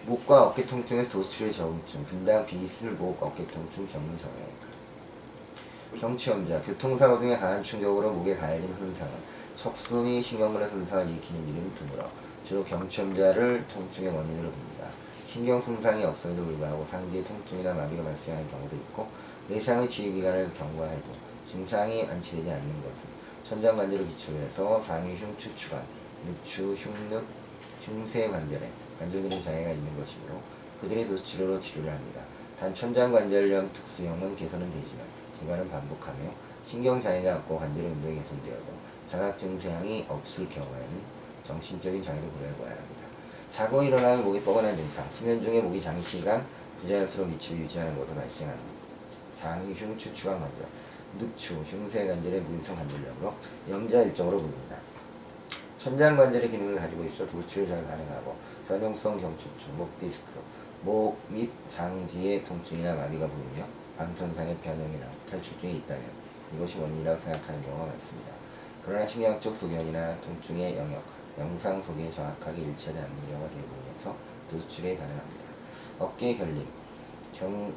목과 어깨 통증에서 도수치료의 적응증, 분당 비술 목 어깨 통증 전문 정형외과. 경추염자, 교통사고 등의 강한 충격으로 목에 가해진 손상은 척수 및 신경근의 손상을 일으키는 일은 드물어 주로 경추염자를 통증의 원인으로 듭니다. 신경 손상이 없음에도 불구하고 상기의 통증이나 마비가 발생하는 경우도 있고 외상의 치유기간을 경과해도 증상이 완치되지 않는 것은 천장관절을 기초로 해서 상위 흉추 추간, 늑추, 흉늑, 흉쇄 관절에 관절기능 장애가 있는 것이므로 그들의 도수치료로 치료를 합니다. 단 천장관절염 특수형은 개선은 되지만 재발은 반복하며 신경장애가 없고 관절의 운동이 개선되어도 자각 증상이 없을 경우에는 정신적인 장애도 고려해봐야 합니다. 자고 일어나면 목이 뻐근한 증상, 수면 중에 목이 장시간 부자연스러운 위치를 유지하는 것으로 발생하는 장이 흉추 추간 관절, 늑추, 흉쇄 관절의 무인성 관절염으로 염자 일종으로 부릅니다. 천장 관절의 기능을 가지고 있어 도수치료 잘 가능하고 변형성 경추증, 목 디스크, 목 및 상지의 통증이나 마비가 보이며 방선상의 변형이나 탈출증이 있다면 이것이 원인이라고 생각하는 경우가 많습니다. 그러나 신경적 소견이나 통증의 영역, 영상 소견이 정확하게 일치하지 않는 경우가 대부분이어서 도수치료에 가능합니다. 어깨 결림,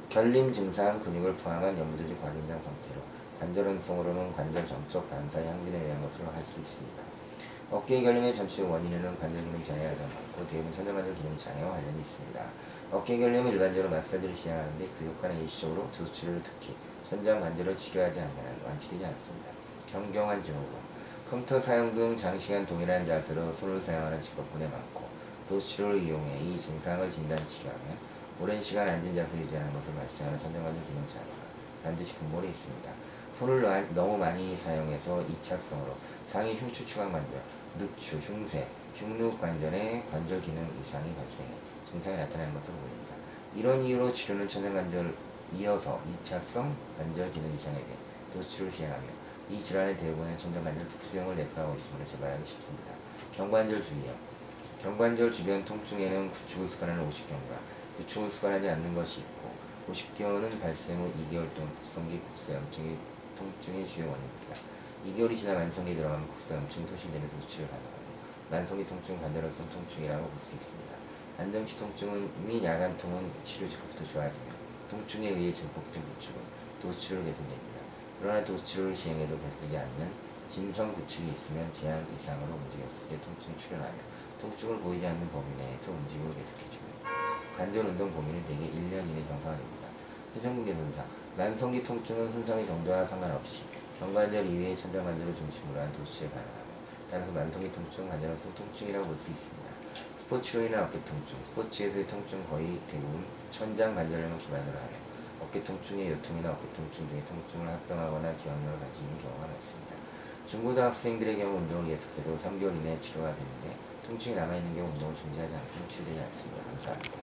결림 증상 근육을 포함한 연부조직 과긴장 상태로 관절 운송으로는 관절 정적 반사의 항진에 의한 것으로 할 수 있습니다. 어깨 결림의 전체 원인에는 관절 기능 장애가 가장 많고 대부분 천장관절 기능 장애와 관련이 있습니다. 어깨 결림은 일반적으로 마사지를 시행하는데 그 효과는 일시적으로 도수치료를 특히 천장관절을 치료하지 않는 한 완치되지 않습니다. 경경한 증후군, 컴퓨터 사용 등 장시간 동일한 자세로 손을 사용하는 직업군에 많고 도수치료를 이용해 이 증상을 진단 치료하면 오랜 시간 앉은 자세를 유지하는 것으로 발생하는 천장관절 기능 장애가 반드시 근본에 있습니다. 손을 너무 많이 사용해서 2차성으로 상위 흉추 추간 관절, 늑추, 흉쇄, 흉늑 관절의 관절 기능 이상이 발생해 증상이 나타나는 것으로 보입니다. 이런 이유로 치료는 천장관절 이어서 2차성 관절 기능 이상에게 도수치료를 시행하며 이 질환의 대부분은 천장관절 특수형을 내포하고 있으므로 재발하기 쉽습니다. 경관절 주의형, 경관절 주변 통증에는 구축을 수반하는 오십견과 구축을 수반하지 않는 것이 있고 오십견은 발생 후 2개월 동안 국성기 국소염증이 통증의 주요 원인입니다. 2개월이 지나 만성기에 들어가면 국소염증이 소실되면서 수치를 가능하고 만성기 통증은 관절염성 통증이라고 볼 수 있습니다. 안정치 통증은 및 야간통은 치료 직후부터 좋아지며 통증에 의해 증폭된 구축은 도수치료로 개선됩니다. 그러나 도수치료를 시행해도 개선되지 않는 진성 구축이 있으면 제한 이상으로 움직였을 때 통증을 출현하며 통증을 보이지 않는 범위 내에서 움직임을 계속해줍니다. 관절 운동 범위는 대개 1년 이내 정상화됩니다. 회전근개 손상, 만성기 통증은 손상의 정도와 상관없이 경관절 이외의 천장관절을 중심으로 한 도수치에 가능하며 따라서 만성기 통증, 관절염성 통증이라고 볼 수 있습니다. 스포츠로 인한 어깨 통증, 스포츠에서의 통증 거의 대부분 천장관절염을 기반으로 하며 어깨 통증의 요통이나 어깨 통증 등의 통증을 합병하거나 기억력을 가지는 경우가 많습니다. 중고등학생들의 경우 운동을 계속해도 3개월 이내에 치료가 되는데 통증이 남아있는 경우 운동을 중지하지 않고 치료되지 않습니다. 감사합니다.